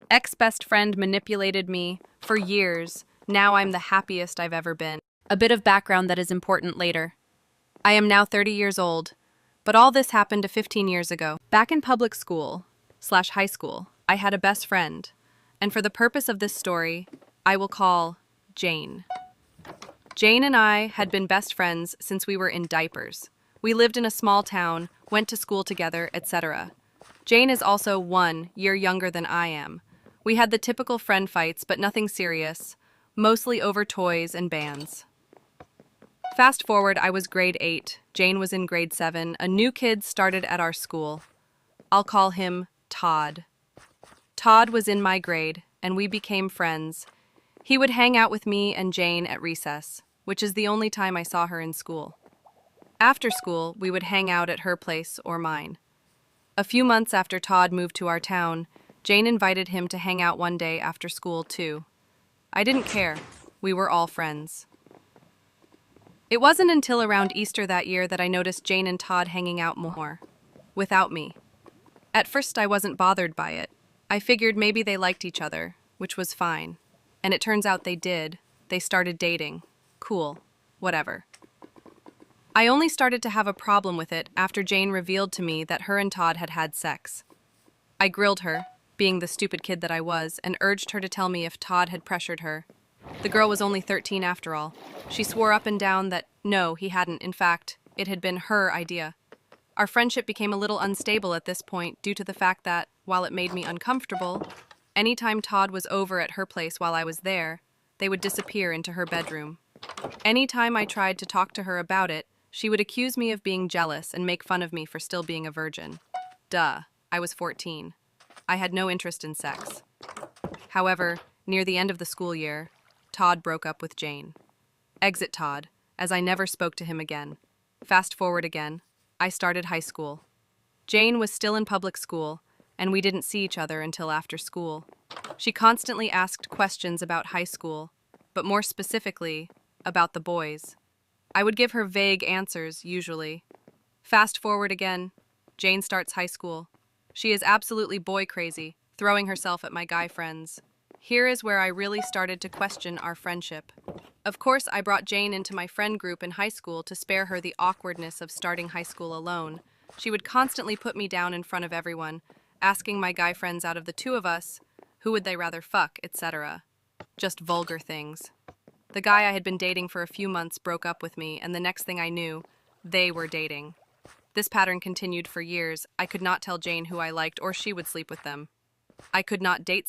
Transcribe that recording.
Ex-best friend manipulated me for years. Now I'm the happiest I've ever been. A bit of background that is important later. I am now 30 years old, but all this happened 15 years ago. Back in public school/high school, I had a best friend, and for the purpose of this story, I will call Jane. Jane and I had been best friends since we were in diapers. We lived in a small town, went to school together, etc. Jane is also 1 year younger than I am. We had the typical friend fights, but nothing serious, mostly over toys and bands. Fast forward, I was grade 8, Jane was in grade 7, a new kid started at our school. I'll call him Todd. Todd was in my grade, and we became friends. He would hang out with me and Jane at recess, which is the only time I saw her in school. After school, we would hang out at her place or mine. A few months after Todd moved to our town, Jane invited him to hang out one day after school, too. I didn't care. We were all friends. It wasn't until around Easter that year that I noticed Jane and Todd hanging out more, without me. At first, I wasn't bothered by it. I figured maybe they liked each other, which was fine. And it turns out they did. They started dating. Cool. Whatever. I only started to have a problem with it after Jane revealed to me that her and Todd had had sex. I grilled her, being the stupid kid that I was, and urged her to tell me if Todd had pressured her. The girl was only 13 after all. She swore up and down that no, he hadn't. In fact, it had been her idea. Our friendship became a little unstable at this point due to the fact that, while it made me uncomfortable, anytime Todd was over at her place while I was there, they would disappear into her bedroom. Anytime I tried to talk to her about it, she would accuse me of being jealous and make fun of me for still being a virgin. Duh, I was 14. I had no interest in sex. However, near the end of the school year, Todd broke up with Jane. Exit Todd, as I never spoke to him again. Fast forward again, I started high school. Jane was still in public school, and we didn't see each other until after school. She constantly asked questions about high school, but more specifically, about the boys. I would give her vague answers, usually. Fast forward again, Jane starts high school. She is absolutely boy crazy, throwing herself at my guy friends. Here is where I really started to question our friendship. Of course, I brought Jane into my friend group in high school to spare her the awkwardness of starting high school alone. She would constantly put me down in front of everyone, asking my guy friends out of the two of us, who would they rather fuck, etc. Just vulgar things. The guy I had been dating for a few months broke up with me, and the next thing I knew, they were dating. This pattern continued for years. I could not tell Jane who I liked, or she would sleep with them. I could not date